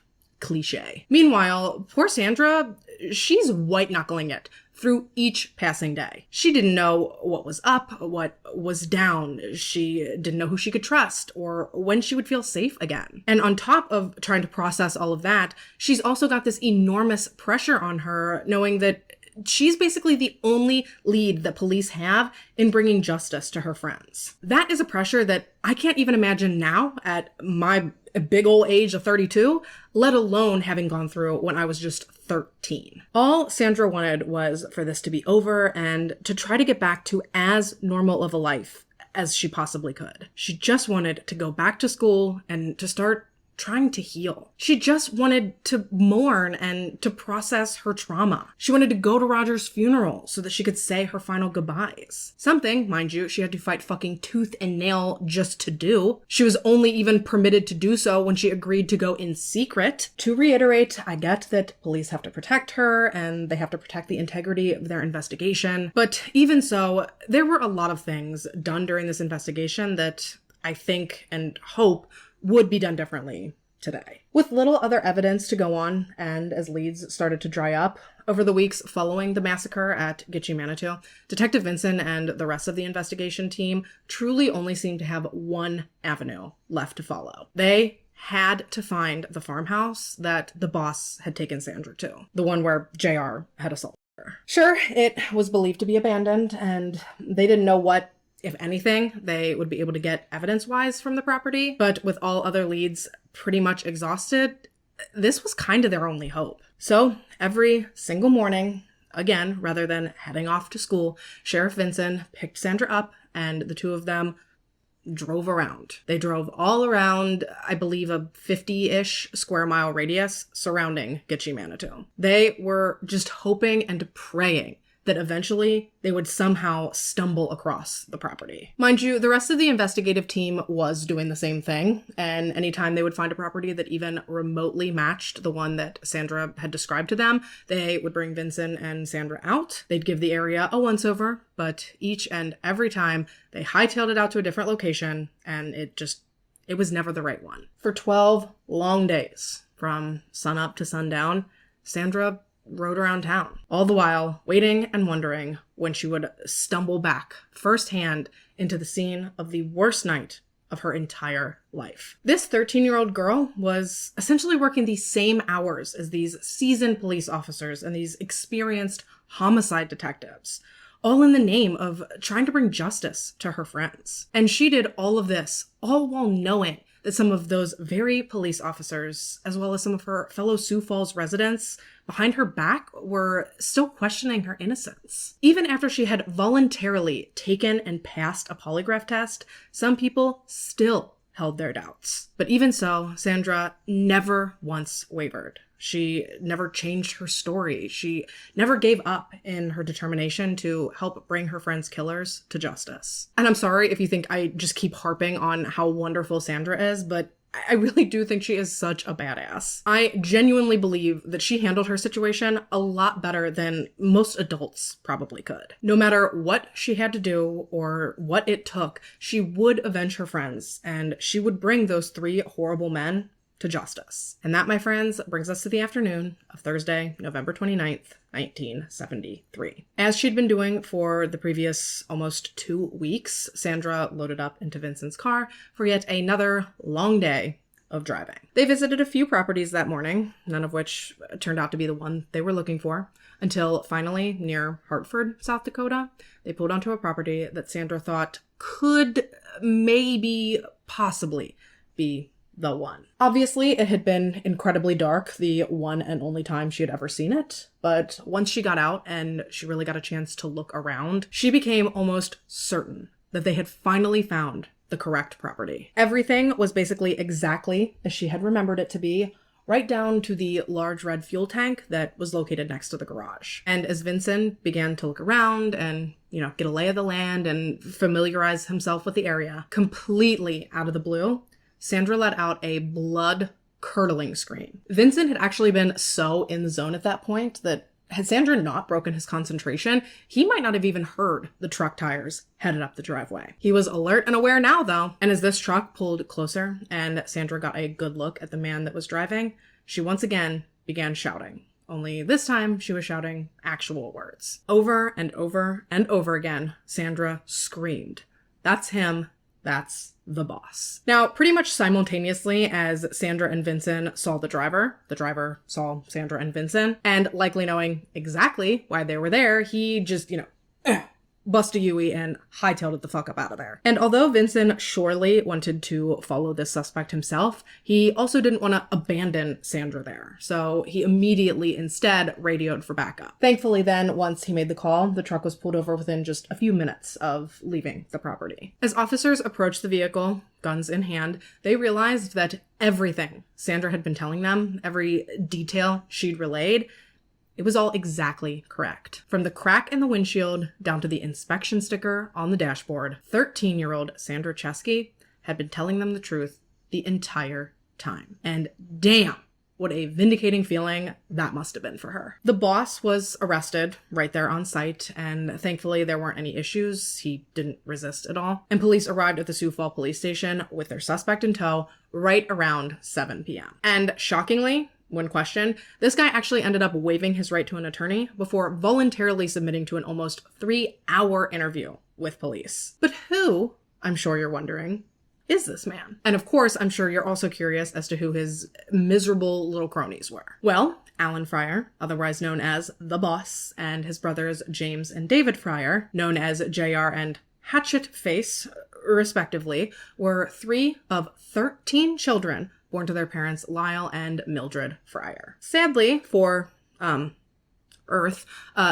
cliche. Meanwhile, poor Sandra, she's white-knuckling it through each passing day. She didn't know what was up, what was down. She didn't know who she could trust or when she would feel safe again. And on top of trying to process all of that, she's also got this enormous pressure on her, knowing that she's basically the only lead that police have in bringing justice to her friends. That is a pressure that I can't even imagine now at my big old age of 32, let alone having gone through when I was just 13. All Sandra wanted was for this to be over and to try to get back to as normal of a life as she possibly could. She just wanted to go back to school and to start trying to heal. She just wanted to mourn and to process her trauma. She wanted to go to Roger's funeral so that she could say her final goodbyes. Something, mind you, she had to fight fucking tooth and nail just to do. She was only even permitted to do so when she agreed to go in secret. To reiterate, I get that police have to protect her and they have to protect the integrity of their investigation. But even so, there were a lot of things done during this investigation that I think and hope would be done differently today. With little other evidence to go on, and as leads started to dry up, over the weeks following the massacre at Gitchie Manitou, Detective Vincent and the rest of the investigation team truly only seemed to have one avenue left to follow. They had to find the farmhouse that the boss had taken Sandra to, the one where JR had assaulted her. Sure, it was believed to be abandoned, and they didn't know what, if anything, they would be able to get evidence-wise from the property, but with all other leads pretty much exhausted, this was kind of their only hope. So every single morning, again, rather than heading off to school, Sheriff Vincent picked Sandra up and the two of them drove around. They drove all around, I believe, a 50-ish square mile radius surrounding Gitchie Manitou. They were just hoping and praying that eventually they would somehow stumble across the property. Mind you, the rest of the investigative team was doing the same thing, and anytime they would find a property that even remotely matched the one that Sandra had described to them, they would bring Vincent and Sandra out. They'd give the area a once-over, but each and every time they hightailed it out to a different location, and it was never the right one. For 12 long days, from sunup to sundown, Sandra rode around town, all the while waiting and wondering when she would stumble back firsthand into the scene of the worst night of her entire life. This 13-year-old girl was essentially working the same hours as these seasoned police officers and these experienced homicide detectives, all in the name of trying to bring justice to her friends. And she did all of this, all while knowing that some of those very police officers, as well as some of her fellow Sioux Falls residents, behind her back were still questioning her innocence. Even after she had voluntarily taken and passed a polygraph test, some people still held their doubts. But even so, Sandra never once wavered. She never changed her story. She never gave up in her determination to help bring her friend's killers to justice. And I'm sorry if you think I just keep harping on how wonderful Sandra is, but I really do think she is such a badass. I genuinely believe that she handled her situation a lot better than most adults probably could. No matter what she had to do or what it took, she would avenge her friends, and she would bring those three horrible men to justice. And that, my friends, brings us to the afternoon of Thursday, November 29th, 1973. As she'd been doing for the previous almost 2 weeks, Sandra loaded up into Vincent's car for yet another long day of driving. They visited a few properties that morning, none of which turned out to be the one they were looking for, until finally, near Hartford, South Dakota, they pulled onto a property that Sandra thought could maybe possibly be the one. Obviously, it had been incredibly dark the one and only time she had ever seen it, but once she got out and she really got a chance to look around, she became almost certain that they had finally found the correct property. Everything was basically exactly as she had remembered it to be, right down to the large red fuel tank that was located next to the garage. And as Vincent began to look around and, get a lay of the land and familiarize himself with the area, completely out of the blue, Sandra let out a blood-curdling scream. Vincent had actually been so in the zone at that point that had Sandra not broken his concentration, he might not have even heard the truck tires headed up the driveway. He was alert and aware now, though, and as this truck pulled closer and Sandra got a good look at the man that was driving, she once again began shouting. Only this time, she was shouting actual words. Over and over and over again, Sandra screamed, "That's him. That's the boss." Now, pretty much simultaneously as Sandra and Vincent saw the driver saw Sandra and Vincent, and likely knowing exactly why they were there, he just, busted Yui and hightailed it the fuck up out of there. And although Vincent surely wanted to follow this suspect himself, he also didn't want to abandon Sandra there. So he immediately instead radioed for backup. Thankfully then, once he made the call, the truck was pulled over within just a few minutes of leaving the property. As officers approached the vehicle, guns in hand, they realized that everything Sandra had been telling them, every detail she'd relayed, it was all exactly correct. From the crack in the windshield down to the inspection sticker on the dashboard, 13-year-old Sandra Chesky had been telling them the truth the entire time. And damn, what a vindicating feeling that must have been for her. The boss was arrested right there on site, and thankfully there weren't any issues. He didn't resist at all. And police arrived at the Sioux Falls police station with their suspect in tow right around 7 p.m. And shockingly, when questioned, this guy actually ended up waiving his right to an attorney before voluntarily submitting to an almost 3-hour interview with police. But who, I'm sure you're wondering, is this man? And of course, I'm sure you're also curious as to who his miserable little cronies were. Well, Alan Fryer, otherwise known as The Boss, and his brothers James and David Fryer, known as JR and Hatchet Face, respectively, were 3 of 13 children born to their parents Lyle and Mildred Fryer. Sadly for Earth,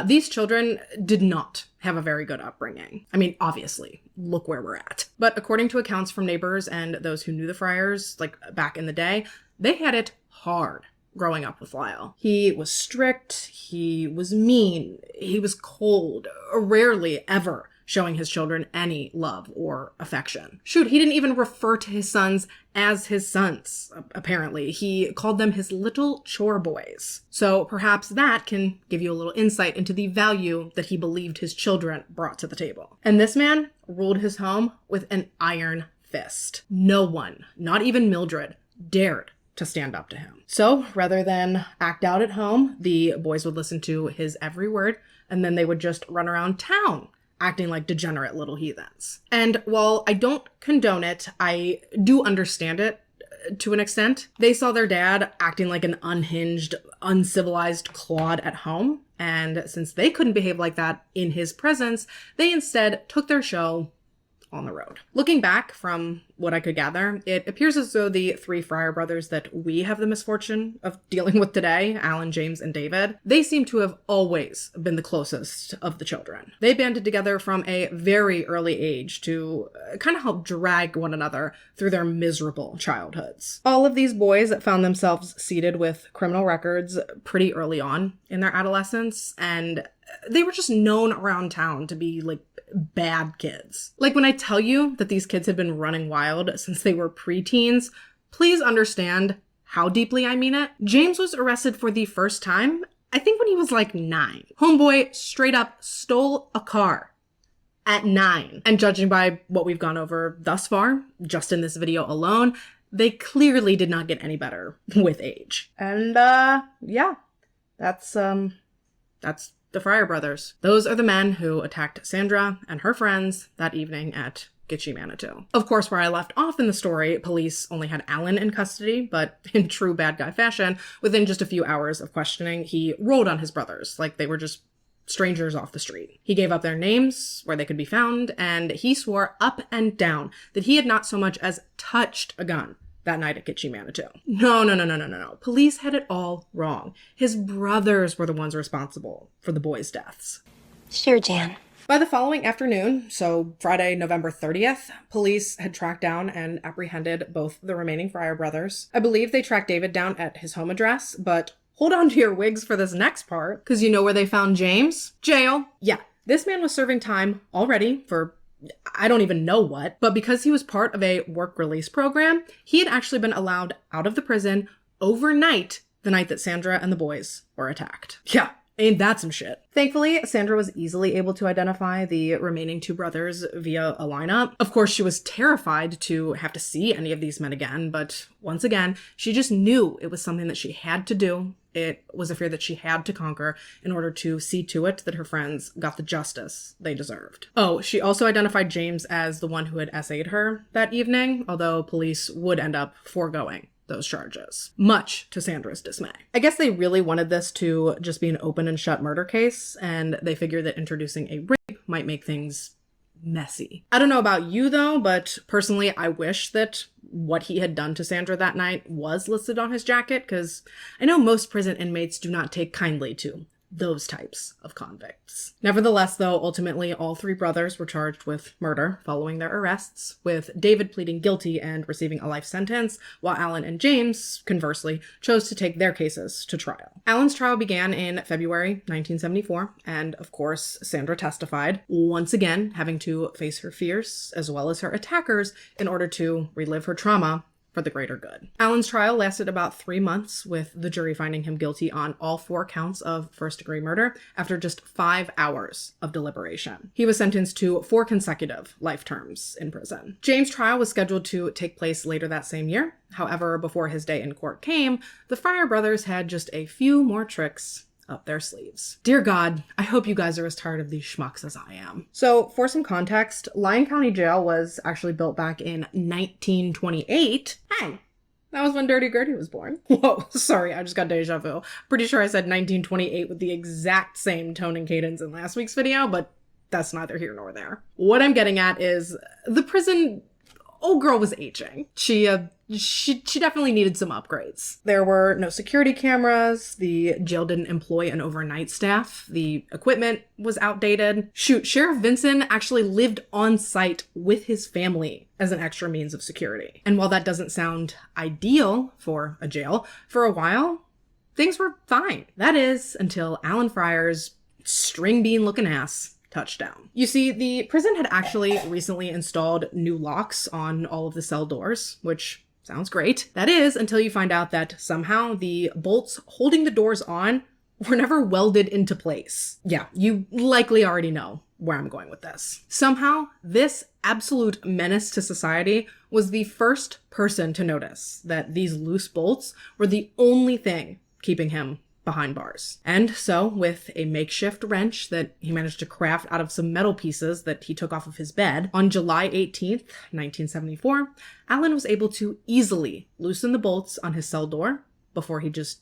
these children did not have a very good upbringing. I mean, obviously, look where we're at. But according to accounts from neighbors and those who knew the Fryers, like back in the day, they had it hard growing up with Lyle. He was strict, he was mean, he was cold, rarely ever showing his children any love or affection. Shoot, he didn't even refer to his sons as his sons, apparently. He called them his little chore boys. So perhaps that can give you a little insight into the value that he believed his children brought to the table. And this man ruled his home with an iron fist. No one, not even Mildred, dared to stand up to him. So rather than act out at home, the boys would listen to his every word, and then they would just run around town acting like degenerate little heathens. And while I don't condone it, I do understand it to an extent. They saw their dad acting like an unhinged, uncivilized clod at home, and since they couldn't behave like that in his presence, they instead took their show on the road. Looking back from what I could gather, it appears as though the 3 Fryer brothers that we have the misfortune of dealing with today, Alan, James, and David, they seem to have always been the closest of the children. They banded together from a very early age to kind of help drag one another through their miserable childhoods. All of these boys found themselves seated with criminal records pretty early on in their adolescence, and they were just known around town to be like bad kids. Like when I tell you that these kids had been running wild since they were preteens, please understand how deeply I mean it. James was arrested for the first time, I think when he was like 9. Homeboy straight up stole a car at 9. And judging by what we've gone over thus far, just in this video alone, they clearly did not get any better with age. And yeah, that's the Fryer brothers. Those are the men who attacked Sandra and her friends that evening at Gitchie Manitou. Of course, where I left off in the story, police only had Alan in custody, but in true bad guy fashion, within just a few hours of questioning, he rolled on his brothers like they were just strangers off the street. He gave up their names, where they could be found, and he swore up and down that he had not so much as touched a gun that night at Gitchie Manitou. No. Police had it all wrong. His brothers were the ones responsible for the boys' deaths. Sure, Jan. By the following afternoon, so Friday, November 30th, police had tracked down and apprehended both the remaining Fryer brothers. I believe they tracked David down at his home address, but hold on to your wigs for this next part, because you know where they found James? Jail. Yeah, this man was serving time already for I don't even know what, but because he was part of a work release program, he had actually been allowed out of the prison overnight the night that Sandra and the boys were attacked. Yeah, ain't that some shit. Thankfully, Sandra was easily able to identify the remaining 2 brothers via a lineup. Of course, she was terrified to have to see any of these men again, but once again, she just knew it was something that she had to do. It was a fear that she had to conquer in order to see to it that her friends got the justice they deserved. Oh, she also identified James as the one who had essayed her that evening, although police would end up foregoing the those charges, much to Sandra's dismay. I guess they really wanted this to just be an open and shut murder case, and they figured that introducing a rape might make things messy. I don't know about you though, but personally I wish that what he had done to Sandra that night was listed on his jacket, because I know most prison inmates do not take kindly to those types of convicts. Nevertheless, though, ultimately all three brothers were charged with murder following their arrests, with David pleading guilty and receiving a life sentence, while Alan and James, conversely, chose to take their cases to trial. Alan's trial began in February 1974, and of course, Sandra testified, once again having to face her fears as well as her attackers in order to relive her trauma for the greater good. Alan's trial lasted about 3 months, with the jury finding him guilty on all 4 counts of first-degree murder after just 5 hours of deliberation. He was sentenced to 4 consecutive life terms in prison. James' trial was scheduled to take place later that same year. However, before his day in court came, the Fryer brothers had just a few more tricks up their sleeves. Dear God, I hope you guys are as tired of these schmucks as I am. So, for some context, Lyon County Jail was actually built back in 1928. Hey, that was when Dirty Gertie was born. Whoa, sorry, I just got deja vu. Pretty sure I said 1928 with the exact same tone and cadence in last week's video, but that's neither here nor there. What I'm getting at is the prison old girl was aging. She definitely needed some upgrades. There were no security cameras. The jail didn't employ an overnight staff. The equipment was outdated. Shoot, Sheriff Vinson actually lived on site with his family as an extra means of security. And while that doesn't sound ideal for a jail, for a while, things were fine. That is, until Alan Fryer's string bean looking ass touchdown. You see, the prison had actually recently installed new locks on all of the cell doors, which sounds great. That is, until you find out that somehow the bolts holding the doors on were never welded into place. Yeah, you likely already know where I'm going with this. Somehow, this absolute menace to society was the first person to notice that these loose bolts were the only thing keeping him behind bars. And so, with a makeshift wrench that he managed to craft out of some metal pieces that he took off of his bed, on July 18th, 1974, Alan was able to easily loosen the bolts on his cell door before he just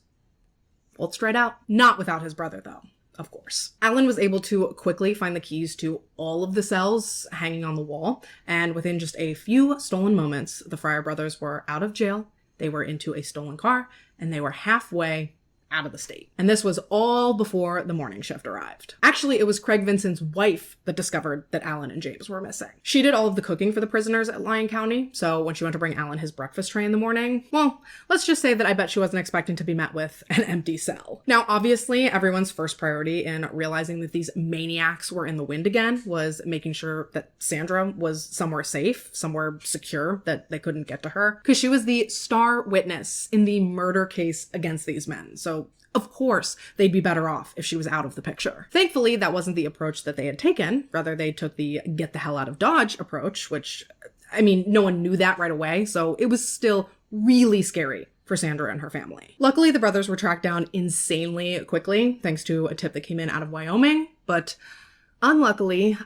bolted right out. Not without his brother, though, of course. Alan was able to quickly find the keys to all of the cells hanging on the wall, and within just a few stolen moments, the Fryer brothers were out of jail, they were into a stolen car, and they were halfway out of the state. And this was all before the morning shift arrived. Actually, it was Craig Vinson's wife that discovered that Alan and James were missing. She did all of the cooking for the prisoners at Lyon County, so when she went to bring Alan his breakfast tray in the morning, well, let's just say that I bet she wasn't expecting to be met with an empty cell. Now, obviously, everyone's first priority in realizing that these maniacs were in the wind again was making sure that Sandra was somewhere safe, somewhere secure, that they couldn't get to her, because she was the star witness in the murder case against these men. So of course, they'd be better off if she was out of the picture. Thankfully, that wasn't the approach that they had taken. Rather, they took the get the hell out of Dodge approach, which, I mean, no one knew that right away, so it was still really scary for Sandra and her family. Luckily, the brothers were tracked down insanely quickly, thanks to a tip that came in out of Wyoming, but unluckily,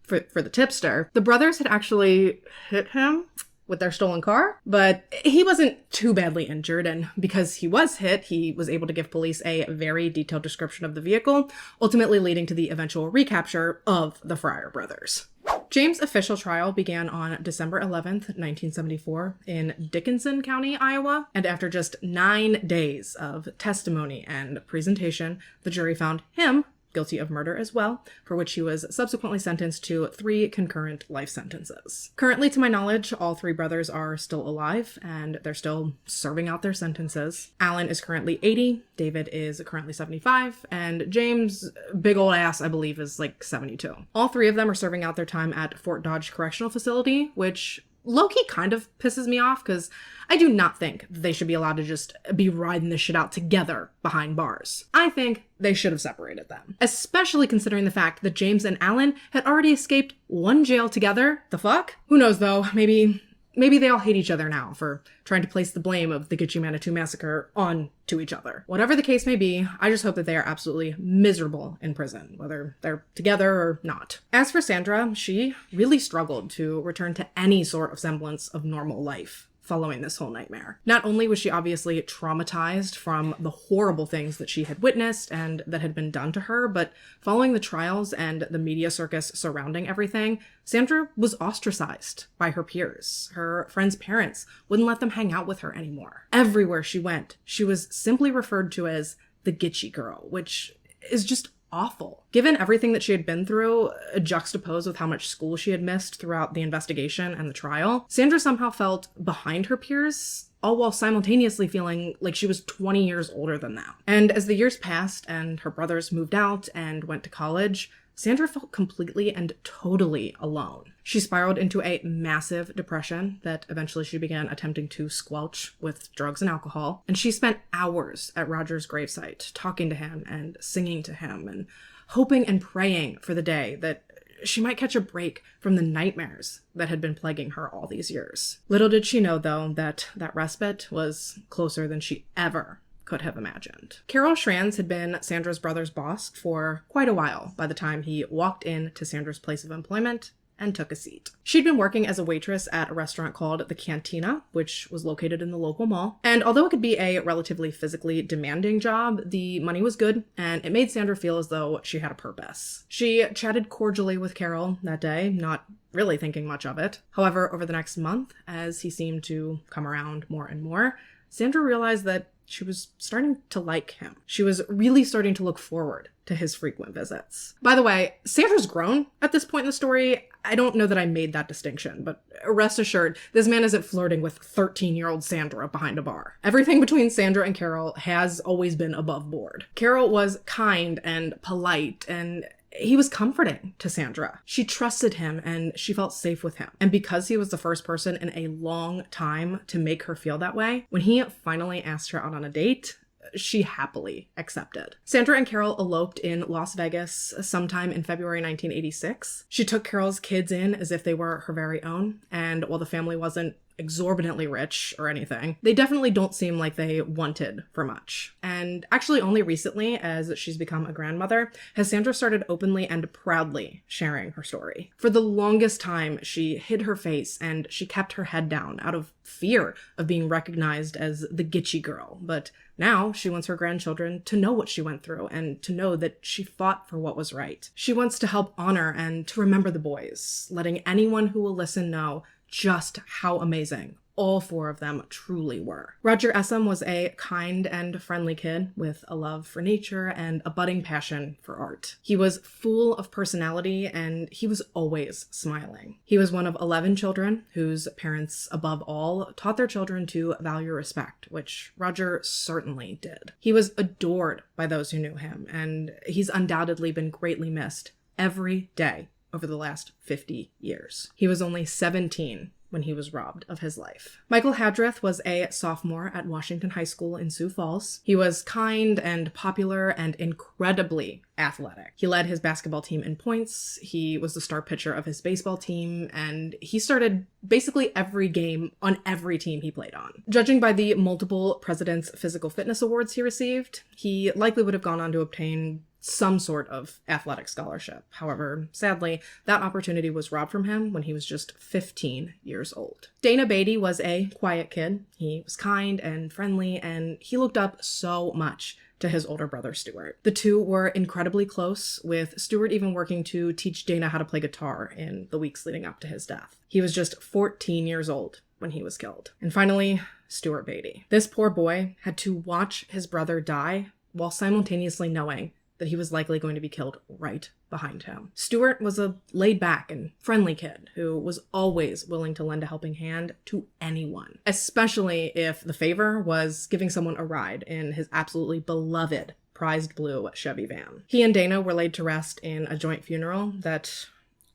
for the tipster, the brothers had actually hit him with their stolen car, but he wasn't too badly injured, and because he was hit, he was able to give police a very detailed description of the vehicle, ultimately leading to the eventual recapture of the Fryer brothers. James' official trial began on December 11th, 1974 in Dickinson County, Iowa, and after just 9 days of testimony and presentation, the jury found him guilty of murder as well, for which he was subsequently sentenced to 3 concurrent life sentences. Currently, to my knowledge, all 3 brothers are still alive, and they're still serving out their sentences. Alan is currently 80, David is currently 75, and James, big old ass, I believe, is like 72. All 3 of them are serving out their time at Fort Dodge Correctional Facility, which low-key kind of pisses me off, because I do not think they should be allowed to just be riding this shit out together behind bars. I think they should have separated them. Especially considering the fact that James and Alan had already escaped one jail together. The fuck? Who knows though, maybe they all hate each other now for trying to place the blame of the Gitchie Manitou Massacre on to each other. Whatever the case may be, I just hope that they are absolutely miserable in prison, whether they're together or not. As for Sandra, she really struggled to return to any sort of semblance of normal life following this whole nightmare. Not only was she obviously traumatized from the horrible things that she had witnessed and that had been done to her, but following the trials and the media circus surrounding everything, Sandra was ostracized by her peers. Her friends' parents wouldn't let them hang out with her anymore. Everywhere she went, she was simply referred to as the Gitchie girl, which is just awful. Given everything that she had been through, juxtaposed with how much school she had missed throughout the investigation and the trial, Sandra somehow felt behind her peers, all while simultaneously feeling like she was 20 years older than them. And as the years passed and her brothers moved out and went to college, Sandra felt completely and totally alone. She spiraled into a massive depression that eventually she began attempting to squelch with drugs and alcohol. And she spent hours at Roger's gravesite talking to him and singing to him and hoping and praying for the day that she might catch a break from the nightmares that had been plaguing her all these years. Little did she know, though, that respite was closer than she ever could have imagined. Carol Schranz had been Sandra's brother's boss for quite a while by the time he walked in to Sandra's place of employment and took a seat. She'd been working as a waitress at a restaurant called The Cantina, which was located in the local mall. And although it could be a relatively physically demanding job, the money was good, and it made Sandra feel as though she had a purpose. She chatted cordially with Carol that day, not really thinking much of it. However, over the next month, as he seemed to come around more and more, Sandra realized that she was starting to like him. She was really starting to look forward to his frequent visits. By the way, Sandra's grown at this point in the story. I don't know that I made that distinction, but rest assured, this man isn't flirting with 13-year-old Sandra behind a bar. Everything between Sandra and Carol has always been above board. Carol was kind and polite, and he was comforting to Sandra. She trusted him and she felt safe with him. And because he was the first person in a long time to make her feel that way, when he finally asked her out on a date, she happily accepted. Sandra and Carol eloped in Las Vegas sometime in February 1986. She took Carol's kids in as if they were her very own, and while the family wasn't exorbitantly rich or anything, they definitely don't seem like they wanted for much. And actually only recently, as she's become a grandmother, has Sandra started openly and proudly sharing her story. For the longest time, she hid her face and she kept her head down out of fear of being recognized as the Gitchie girl. But now she wants her grandchildren to know what she went through and to know that she fought for what was right. She wants to help honor and to remember the boys, letting anyone who will listen know just how amazing all four of them truly were. Roger Essam was a kind and friendly kid with a love for nature and a budding passion for art. He was full of personality and he was always smiling. He was one of 11 children whose parents, above all, taught their children to value respect, which Roger certainly did. He was adored by those who knew him, and he's undoubtedly been greatly missed every day over the last 50 years. He was only 17 when he was robbed of his life. Michael Hadrith was a sophomore at Washington High School in Sioux Falls. He was kind and popular and incredibly athletic. He led his basketball team in points, he was the star pitcher of his baseball team, and he started basically every game on every team he played on. Judging by the multiple President's Physical Fitness Awards he received, he likely would have gone on to obtain some sort of athletic scholarship. However, sadly, that opportunity was robbed from him when he was just 15 years old. Dana Beatty was a quiet kid. He was kind and friendly, and he looked up so much to his older brother, Stuart. The two were incredibly close, with Stuart even working to teach Dana how to play guitar in the weeks leading up to his death. He was just 14 years old when he was killed. And finally, Stuart Beatty. This poor boy had to watch his brother die while simultaneously knowing that he was likely going to be killed right behind him. Stuart was a laid-back and friendly kid who was always willing to lend a helping hand to anyone, especially if the favor was giving someone a ride in his absolutely beloved prized blue Chevy van. He and Dana were laid to rest in a joint funeral that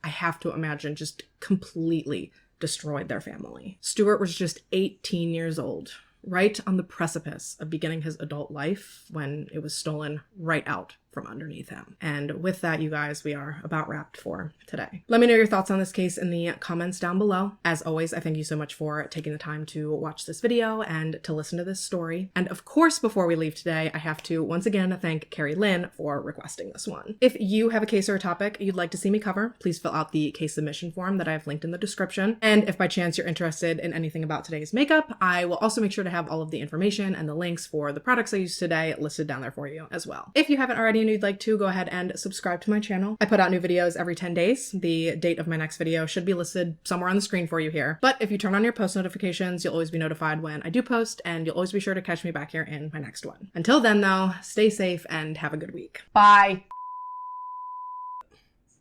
I have to imagine just completely destroyed their family. Stuart was just 18 years old, right on the precipice of beginning his adult life when it was stolen right out from underneath him. And with that, you guys, we are about wrapped for today. Let me know your thoughts on this case in the comments down below. As always, I thank you so much for taking the time to watch this video and to listen to this story. And of course, before we leave today, I have to once again thank Carrie Lynn for requesting this one. If you have a case or a topic you'd like to see me cover, please fill out the case submission form that I have linked in the description. And if by chance you're interested in anything about today's makeup, I will also make sure to have all of the information and the links for the products I used today listed down there for you as well. If you haven't already and you'd like to, go ahead and subscribe to my channel. I put out new videos every 10 days. The date of my next video should be listed somewhere on the screen for you here. But if you turn on your post notifications, you'll always be notified when I do post, and you'll always be sure to catch me back here in my next one. Until then though, stay safe and have a good week. Bye.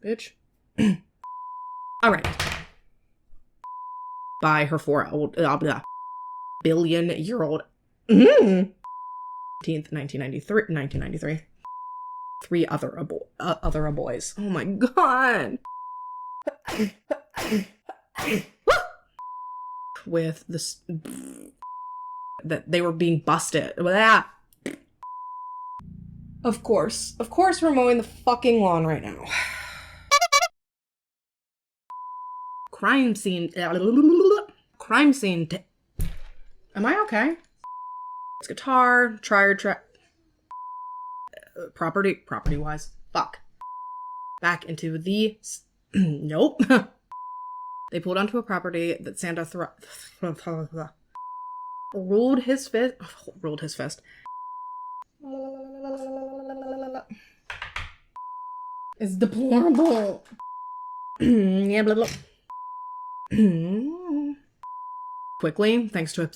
Bitch. All right. By her 4-billion-year-old 1993. 3 other boys. Oh my god. With this that they were being busted. Of course we're mowing the fucking lawn right now. Crime scene. Am I okay? It's guitar, property wise. Fuck. Back into the nope. They pulled onto a property that Santa ruled his fist. It's deplorable. Yeah, blah, blah. Quickly, thanks to a